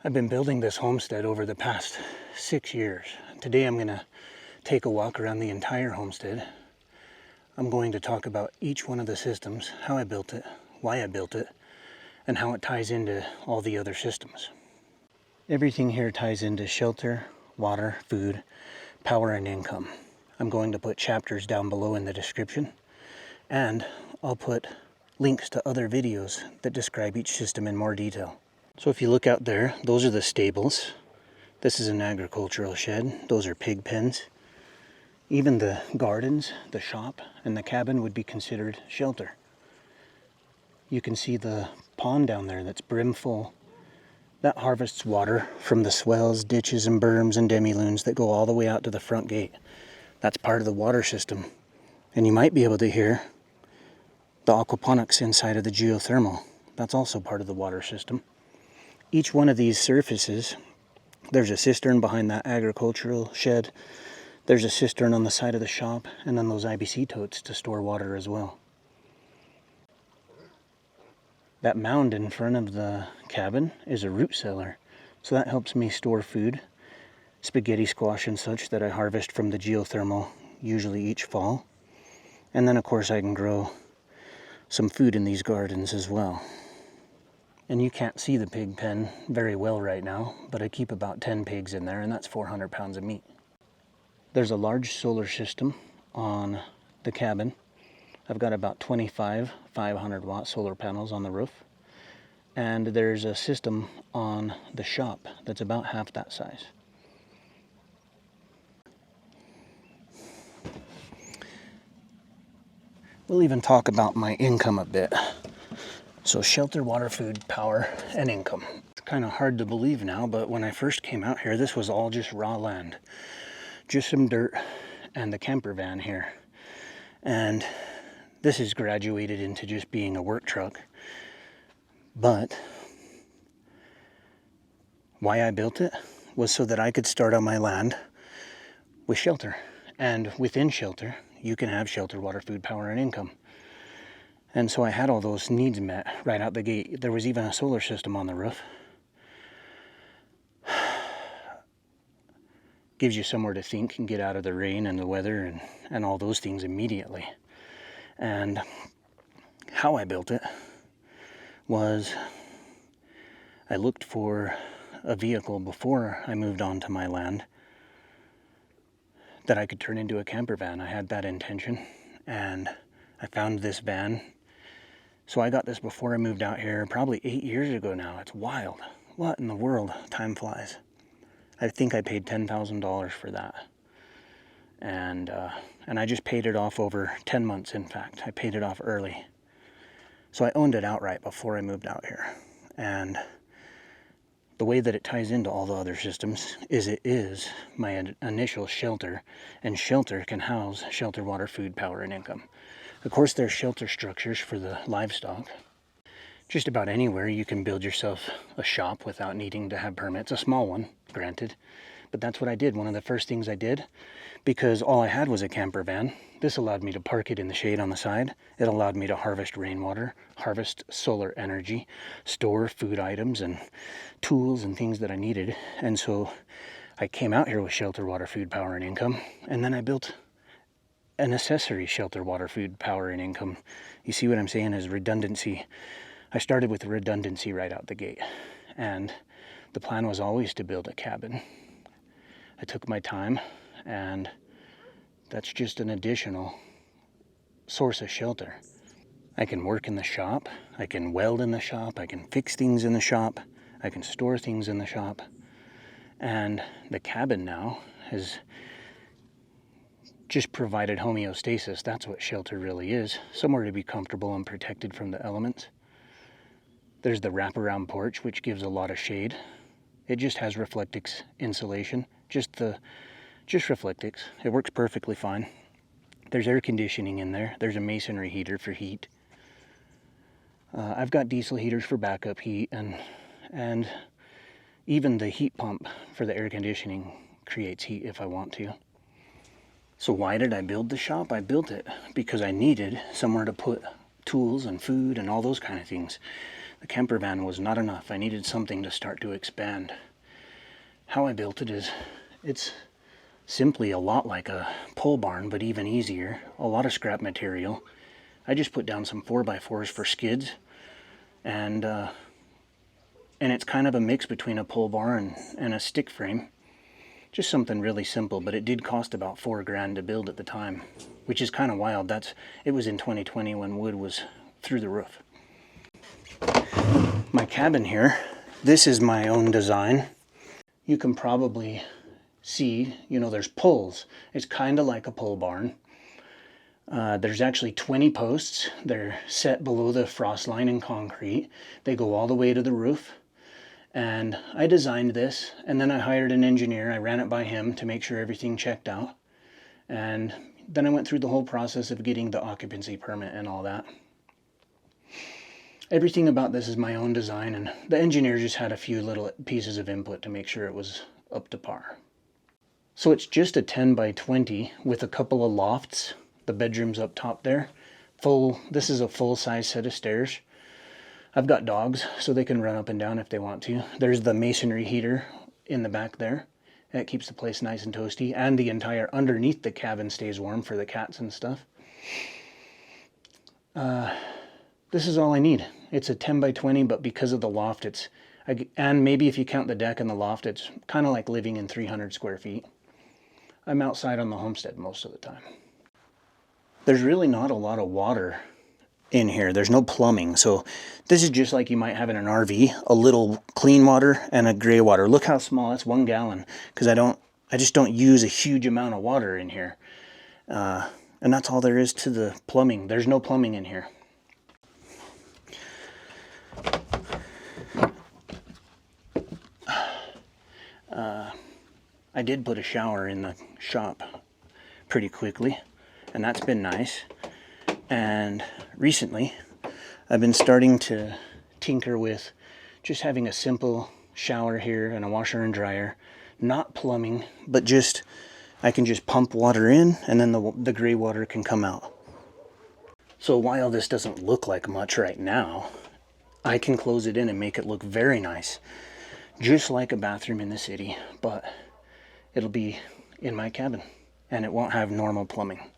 I've been building this homestead over the past 6 years. Today I'm going to take a walk around the entire homestead. I'm going to talk about each one of the systems, how I built it, why I built it, and how it ties into all the other systems. Everything here ties into shelter, water, food, power, and income. I'm going to put chapters down below in the description, and I'll put links to other videos that describe each system in more detail. So if you look out there, those are the stables. This is an agricultural shed. Those are pig pens. Even the gardens, the shop, and the cabin would be considered shelter. You can see the pond down there that's brim full. That harvests water from the swells, ditches, and berms and demi-lunes that go all the way out to the front gate. That's part of the water system. And you might be able to hear the aquaponics inside of the geothermal. That's also part of the water system. Each one of these surfaces, there's a cistern behind that agricultural shed. There's a cistern on the side of the shop, and then those IBC totes to store water as well. That mound in front of the cabin is a root cellar, so that helps me store food, spaghetti, squash, and such that I harvest from the geothermal, usually each fall. And then of course I can grow some food in these gardens as well. And you can't see the pig pen very well right now, but I keep about 10 pigs in there, and that's 400 pounds of meat. There's a large solar system on the cabin. I've got about 25 500-watt solar panels on the roof. And there's a system on the shop that's about half that size. We'll even talk about my income a bit. So shelter, water, food, power, and income. It's kind of hard to believe now, but when I first came out here, this was all just raw land. Just some dirt and the camper van here. And this has graduated into just being a work truck. But why I built it was so that I could start on my land with shelter. And within shelter, you can have shelter, water, food, power, and income. And so I had all those needs met right out the gate. There was even a solar system on the roof. Gives you somewhere to think and get out of the rain and the weather and all those things immediately. And how I built it was I looked for a vehicle before I moved on to my land that I could turn into a camper van. I had that intention, and I found this van. So I got this before I moved out here, probably 8 years ago now. It's wild. What in the world? Time flies. I think I paid $10,000 for that. And I just paid it off over 10 months, in fact. I paid it off early. So I owned it outright before I moved out here. And the way that it ties into all the other systems is it is my initial shelter, and shelter can house shelter, water, food, power, and income. Of course, there's shelter structures for the livestock. Just about anywhere you can build yourself a shop without needing to have permits. A small one, granted. But that's what I did. One of the first things I did, because all I had was a camper van. This allowed me to park it in the shade on the side. It allowed me to harvest rainwater, harvest solar energy, store food items and tools and things that I needed. And so I came out here with shelter, water, food, power, and income. And then I built an accessory shelter, water, food, power, and income. You see what I'm saying is redundancy. I started with redundancy right out the gate. And the plan was always to build a cabin. I took my time, and that's just an additional source of shelter. I can work in the shop, I can weld in the shop, I can fix things in the shop, I can store things in the shop. And the cabin now has just provided homeostasis. That's what shelter really is. Somewhere to be comfortable and protected from the elements. There's the wraparound porch, which gives a lot of shade. It just has Reflectix insulation. Just Reflectix. It works perfectly fine. There's air conditioning in there. There's a masonry heater for heat. I've got diesel heaters for backup heat, and even the heat pump for the air conditioning creates heat if I want to. So why did I build the shop? I built it because I needed somewhere to put tools and food and all those kind of things. The camper van was not enough. I needed something to start to expand. How I built it is, it's simply a lot like a pole barn, but even easier. A lot of scrap material. I just put down some 4x4s for skids, and it's kind of a mix between a pole barn and a stick frame. Just something really simple, but it did cost about $4,000 to build at the time, which is kind of wild. It was in 2020 when wood was through the roof. My cabin here, this is my own design. You can probably see, there's poles. It's kind of like a pole barn. There's actually 20 posts. They're set below the frost line in concrete. They go all the way to the roof. And I designed this, and then I hired an engineer. I ran it by him to make sure everything checked out. And then I went through the whole process of getting the occupancy permit and all that. Everything about this is my own design, and the engineer just had a few little pieces of input to make sure it was up to par. So it's just a 10 by 20 with a couple of lofts. The bedroom's up top there. This is a full-size set of stairs. I've got dogs, so they can run up and down if they want to. There's the masonry heater in the back there. That keeps the place nice and toasty, and the entire underneath the cabin stays warm for the cats and stuff. This is all I need. It's a 10 by 20, but because of the loft, and maybe if you count the deck and the loft, it's kind of like living in 300 square feet. I'm outside on the homestead most of the time. There's really not a lot of water in here. There's no plumbing, so this is just like you might have in an RV, a little clean water and a gray water. Look how small, that's 1 gallon, because I just don't use a huge amount of water in here. And that's all there is to the plumbing. There's no plumbing in here. I did put a shower in the shop pretty quickly, and that's been nice. And recently I've been starting to tinker with just having a simple shower here and a washer and dryer, not plumbing, but I can just pump water in, and then the gray water can come out. So while this doesn't look like much right now, I can close it in and make it look very nice, just like a bathroom in the city, but it'll be in my cabin and it won't have normal plumbing.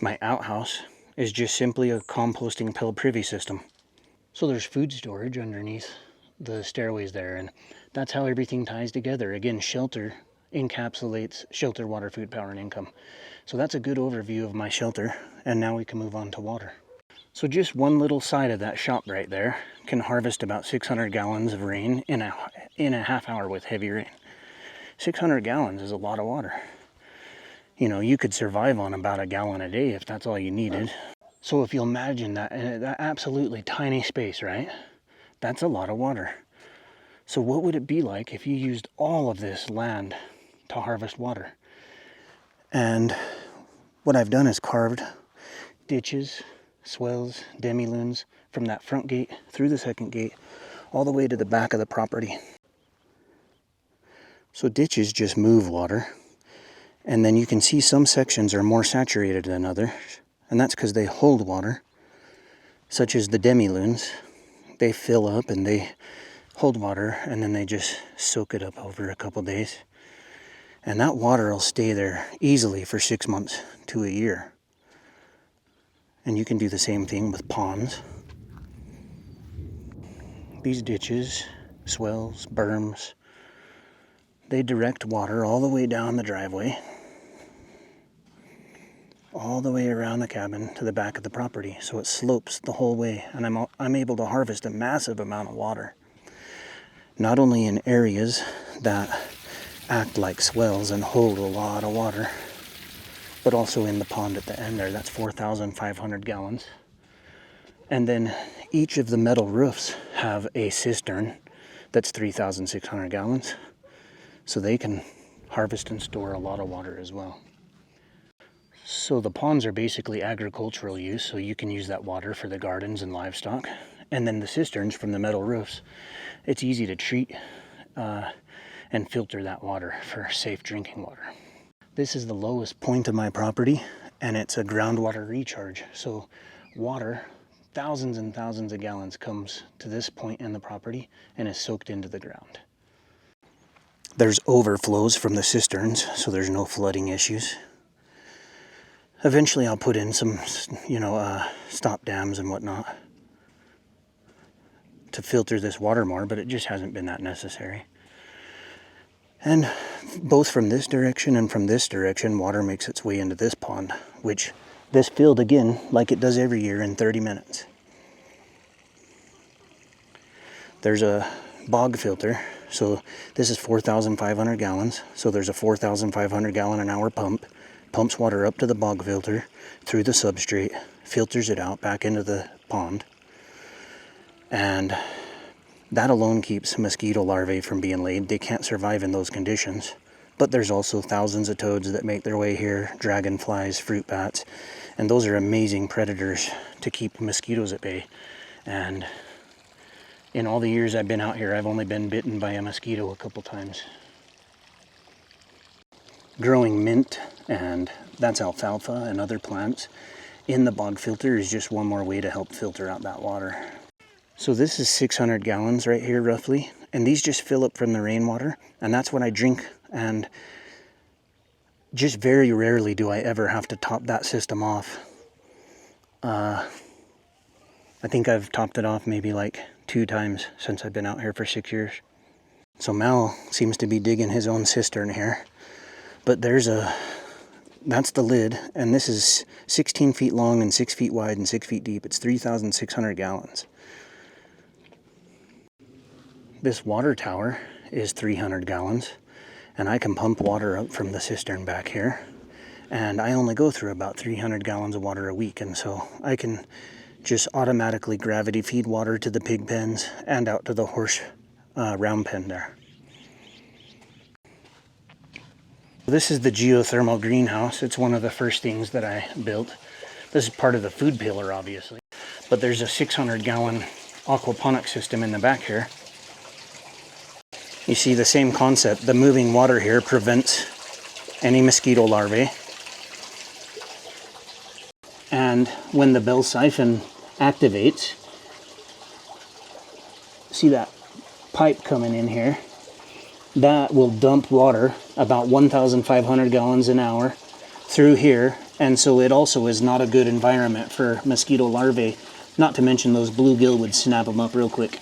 My outhouse is just simply a composting pill privy system. So there's food storage underneath the stairways there, and that's how everything ties together. Again, shelter encapsulates shelter, water, food, power, and income. So that's a good overview of my shelter, and now we can move on to water. So just one little side of that shop right there can harvest about 600 gallons of rain in a half hour with heavy rain. 600 gallons is a lot of water. You could survive on about 1 gallon a day if that's all you needed. So if you'll imagine that, that absolutely tiny space, right? That's a lot of water. So what would it be like if you used all of this land to harvest water? And what I've done is carved ditches, swells, demi-lunes from that front gate through the second gate all the way to the back of the property. So ditches just move water, and then you can see some sections are more saturated than others, and that's because they hold water, such as the demi-lunes. They fill up and they hold water, and then they just soak it up over a couple days, and that water will stay there easily for 6 months to a year. And you can do the same thing with ponds. These ditches, swells, berms, they direct water all the way down the driveway, all the way around the cabin to the back of the property, so it slopes the whole way, and I'm able to harvest a massive amount of water, not only in areas that act like swells and hold a lot of water, but also in the pond at the end there. That's 4,500 gallons. And then each of the metal roofs have a cistern that's 3,600 gallons, so they can harvest and store a lot of water as well. So the ponds are basically agricultural use, so you can use that water for the gardens and livestock. And then the cisterns from the metal roofs, it's easy to treat and filter that water for safe drinking water. This is the lowest point of my property, and it's a groundwater recharge. So water thousands and thousands of gallons comes to this point in the property and is soaked into the ground. There's overflows from the cisterns, so there's no flooding issues. Eventually I'll put in some, stop dams and whatnot to filter this water more, but it just hasn't been that necessary. And both from this direction and from this direction, water makes its way into this pond, which this filled again, like it does every year, in 30 minutes. There's a bog filter, so this is 4,500 gallons, so there's a 4,500 gallon an hour pump, pumps water up to the bog filter, through the substrate, filters it out back into the pond, and that alone keeps mosquito larvae from being laid. They can't survive in those conditions. But there's also thousands of toads that make their way here, dragonflies, fruit bats, and those are amazing predators to keep mosquitoes at bay. And in all the years I've been out here, I've only been bitten by a mosquito a couple times. Growing mint, and that's alfalfa and other plants, in the bog filter is just one more way to help filter out that water. So this is 600 gallons right here roughly, and these just fill up from the rainwater, and that's what I drink. And just very rarely do I ever have to top that system off. I think I've topped it off maybe like 2 times since I've been out here for 6 years. So Mal seems to be digging his own cistern here, but that's the lid, and this is 16 feet long and 6 feet wide and 6 feet deep. It's 3,600 gallons. This water tower is 300 gallons, and I can pump water up from the cistern back here, and I only go through about 300 gallons of water a week, and so I can just automatically gravity feed water to the pig pens and out to the horse round pen there. This is the geothermal greenhouse. It's one of the first things that I built. This is part of the food pillar, obviously, but there's a 600 gallon aquaponics system in the back here. You see the same concept. The moving water here prevents any mosquito larvae. And when the bell siphon activates, see that pipe coming in here? That will dump water, about 1,500 gallons an hour, through here. And so it also is not a good environment for mosquito larvae, not to mention those bluegill would snap them up real quick.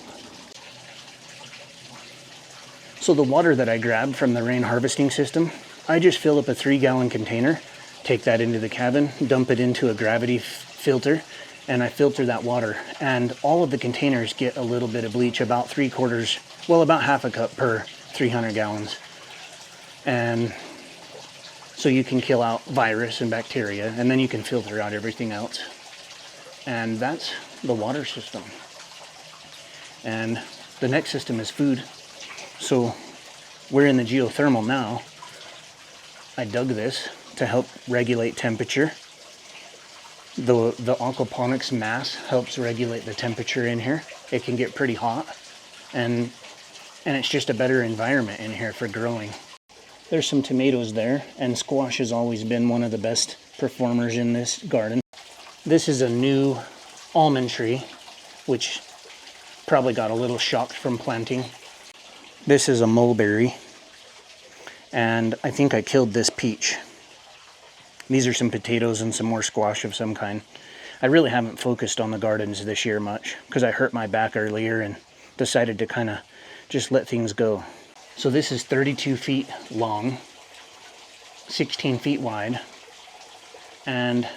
So the water that I grabbed from the rain harvesting system, I just fill up a 3-gallon container, take that into the cabin, dump it into a gravity filter, and I filter that water. And all of the containers get a little bit of bleach, about 3/4, well, about half a cup per 300 gallons. And so you can kill out virus and bacteria, and then you can filter out everything else. And that's the water system. And the next system is food. So we're in the geothermal now. I dug this to help regulate temperature. The aquaponics mass helps regulate the temperature in here. It can get pretty hot, and it's just a better environment in here for growing. There's some tomatoes there, and squash has always been one of the best performers in this garden. This is a new almond tree, which probably got a little shocked from planting. This is a mulberry, and I think I killed this peach. These are some potatoes and some more squash of some kind. I really haven't focused on the gardens this year much because I hurt my back earlier and decided to kind of just let things go. So this is 32 feet long, 16 feet wide, and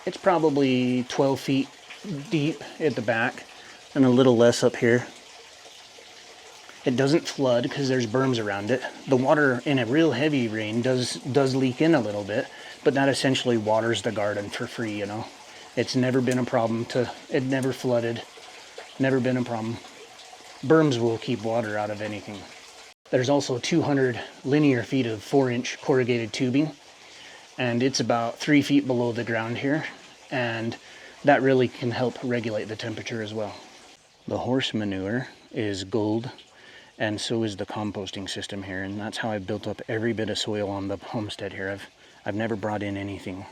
it's probably 12 feet deep at the back and a little less up here. It doesn't flood because there's berms around it. The water in a real heavy rain does leak in a little bit, but that essentially waters the garden for free, you know. It's never been a problem it never flooded, never been a problem. Berms will keep water out of anything. There's also 200 linear feet of 4-inch corrugated tubing, and it's about 3 feet below the ground here, and that really can help regulate the temperature as well. The horse manure is gold, and so is the composting system here, and that's how I've built up every bit of soil on the homestead here. I've never brought in anything.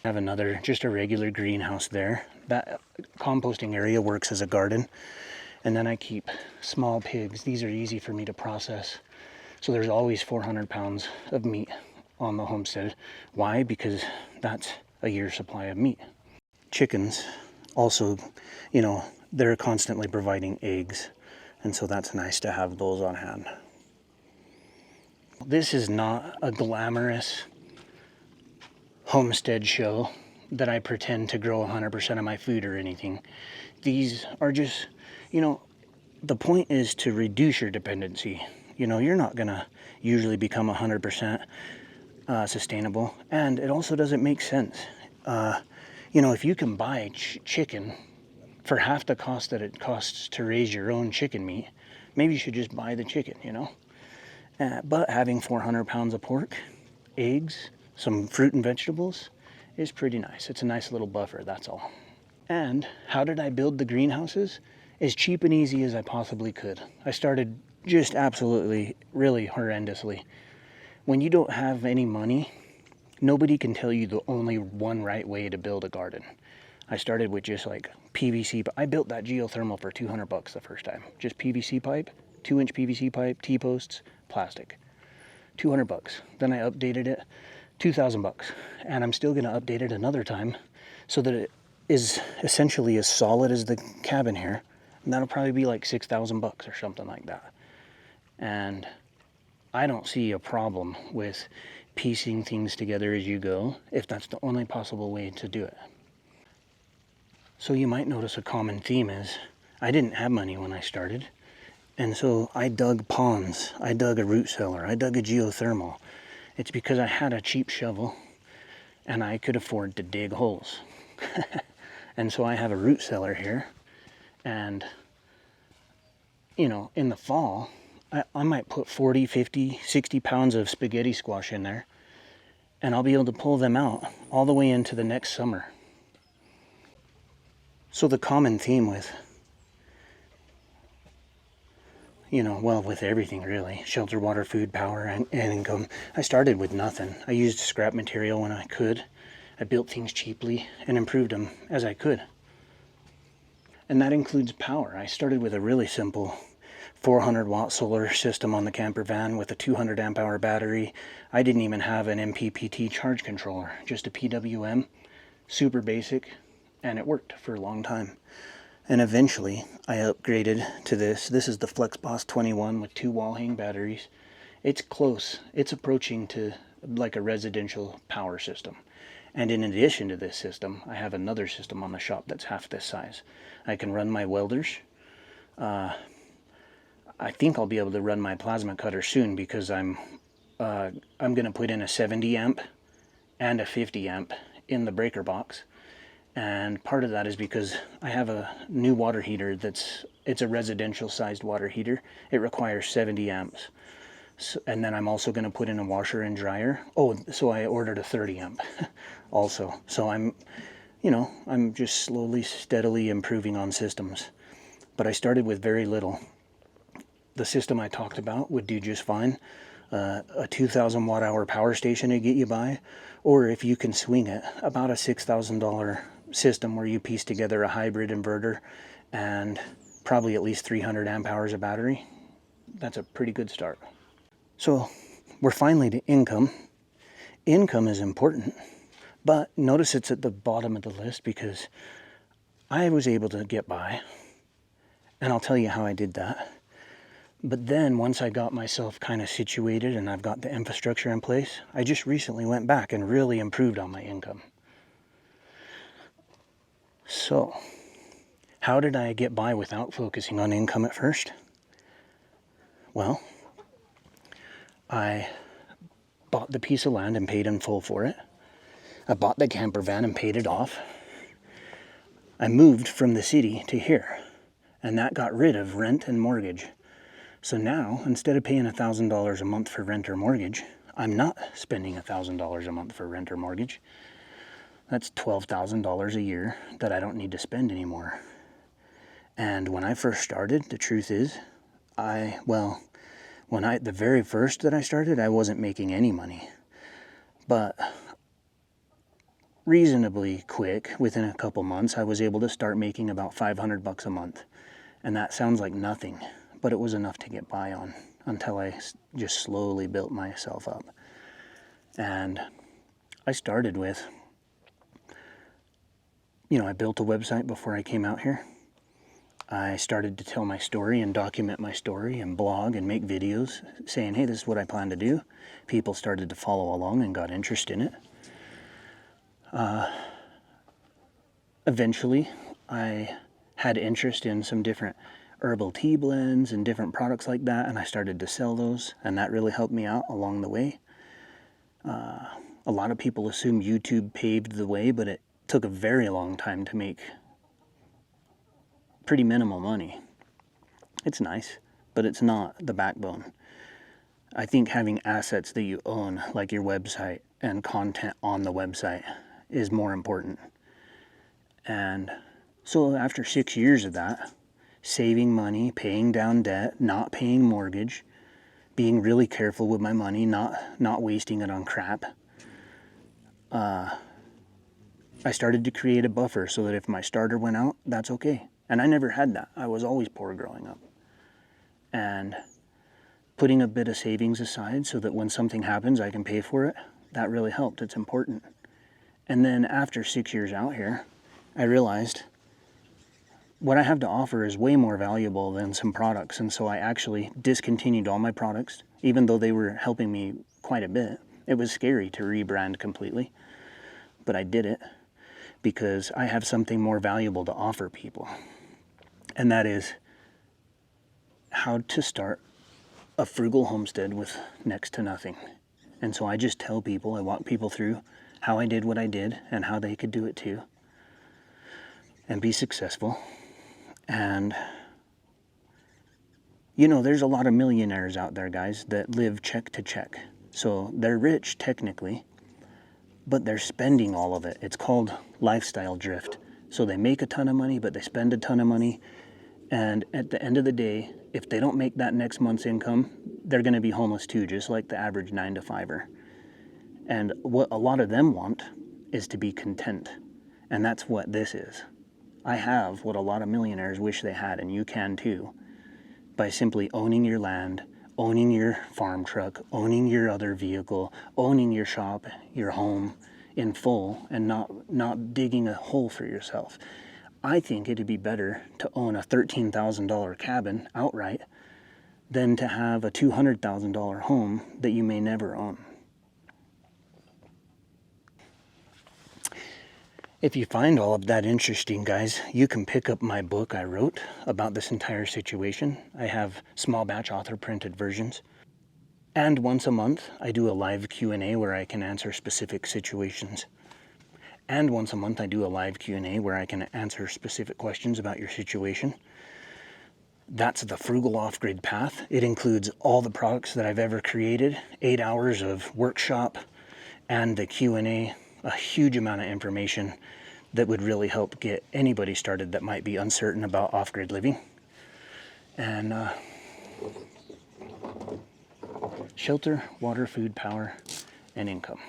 I have another, just a regular greenhouse there. That composting area works as a garden. And then I keep small pigs. These are easy for me to process. So there's always 400 pounds of meat on the homestead. Why? Because that's a year's supply of meat. Chickens also, you know, they're constantly providing eggs. And so that's nice to have those on hand. This is not a glamorous homestead show that I pretend to grow 100% of my food or anything. These are just, you know, the point is to reduce your dependency. You know, you're not gonna usually become 100% sustainable, and it also doesn't make sense. You know, if you can buy chicken for half the cost that it costs to raise your own chicken meat, maybe you should just buy the chicken, you know? But having 400 pounds of pork, eggs, some fruit and vegetables is pretty nice. It's a nice little buffer, that's all. And how did I build the greenhouses? As cheap and easy as I possibly could. I started just absolutely, really horrendously. When you don't have any money, nobody can tell you the only one right way to build a garden. I started with just like PVC. I built that geothermal for 200 bucks the first time. Just PVC pipe, 2-inch PVC pipe, T-posts, plastic. 200 bucks. Then I updated it, 2,000 bucks. And I'm still gonna update it another time so that it is essentially as solid as the cabin here. And that'll probably be like 6,000 bucks or something like that. And I don't see a problem with piecing things together as you go if that's the only possible way to do it. So you might notice a common theme is I didn't have money when I started. And so I dug ponds, I dug a root cellar, I dug a geothermal. It's because I had a cheap shovel and I could afford to dig holes. And so I have a root cellar here. And, you know, in the fall, I might put 40, 50, 60 pounds of spaghetti squash in there, and I'll be able to pull them out all the way into the next summer. So the common theme with, you know, well, with everything really, shelter, water, food, power, and income. I started with nothing. I used scrap material when I could. I built things cheaply and improved them as I could. And that includes power. I started with a really simple 400 watt solar system on the camper van with a 200 amp hour battery. I didn't even have an MPPT charge controller, just a PWM, super basic, and it worked for a long time. And eventually I upgraded to this. This is the FlexBoss 21 with 2 wall hang batteries. It's close. It's approaching to like a residential power system. And in addition to this system, I have another system on the shop that's half this size. I can run my welders. I think I'll be able to run my plasma cutter soon because I'm going to put in a 70 amp and a 50 amp in the breaker box. And part of that is because I have a new water heater it's a residential sized water heater. It requires 70 amps. So, and then I'm also going to put in a washer and dryer. Oh, so I ordered a 30 amp also. So I'm just slowly, steadily improving on systems. But I started with very little. The system I talked about would do just fine. A 2,000 watt hour power station to get you by. Or if you can swing it, about a $6,000 system where you piece together a hybrid inverter and probably at least 300 amp hours of battery. That's a pretty good start. So we're finally to income. Income is important, but notice it's at the bottom of the list because I was able to get by, and I'll tell you how I did that. But then once I got myself kind of situated and I've got the infrastructure in place, I just recently went back and really improved on my income. So how did I get by without focusing on income at first? Well, I bought the piece of land and paid in full for it. I bought the camper van and paid it off. I moved from the city to here, and that got rid of rent and mortgage. So now, instead of paying $1,000 a month for rent or mortgage, I'm not spending $1,000 a month for rent or mortgage. That's $12,000 a year that I don't need to spend anymore. And when I first started, the truth is, the very first that I started, I wasn't making any money. But reasonably quick, within a couple months, I was able to start making about $500 a month. And that sounds like nothing, but it was enough to get by on until I just slowly built myself up. And I started with, I built a website before I came out here. I started to tell my story and document my story and blog and make videos saying, hey, this is what I plan to do. People started to follow along and got interest in it. Eventually, I had interest in some different herbal tea blends and different products like that, and I started to sell those, and that really helped me out along the way. A lot of people assume YouTube paved the way, but it took a very long time to make pretty minimal money. It's nice, but it's not the backbone. I think having assets that you own, like your website and content on the website, is more important. And so after 6 years of that, saving money, paying down debt, not paying mortgage, being really careful with my money, not wasting it on crap, I started to create a buffer so that if my starter went out, that's okay. And I never had that. I was always poor growing up. And putting a bit of savings aside so that when something happens, I can pay for it, that really helped. It's important. And then after 6 years out here, I realized what I have to offer is way more valuable than some products. And so I actually discontinued all my products, even though they were helping me quite a bit. It was scary to rebrand completely, but I did it because I have something more valuable to offer people. And that is how to start a frugal homestead with next to nothing. And so I just tell people, I walk people through how I did what I did and how they could do it too and be successful. And there's a lot of millionaires out there, guys, that live check to check. So they're rich technically, but they're spending all of it. It's called lifestyle drift. So they make a ton of money, but they spend a ton of money. And at the end of the day, if they don't make that next month's income, they're going to be homeless too, just like the average 9-to-5er. And what a lot of them want is to be content. And that's what this is. I have what a lot of millionaires wish they had, and you can too, by simply owning your land, owning your farm truck, owning your other vehicle, owning your shop, your home in full, and not digging a hole for yourself. I think it'd be better to own a $13,000 cabin outright than to have a $200,000 home that you may never own. If you find all of that interesting, guys, you can pick up my book I wrote about this entire situation. I have small batch author printed versions. And once a month, I do a live Q&A where I can answer specific situations. And once a month, I do a live Q&A where I can answer specific questions about your situation. That's the Frugal Off-Grid Path. It includes all the products that I've ever created, 8 hours of workshop, and the Q&A, a huge amount of information that would really help get anybody started that might be uncertain about off-grid living. And shelter, water, food, power, and income.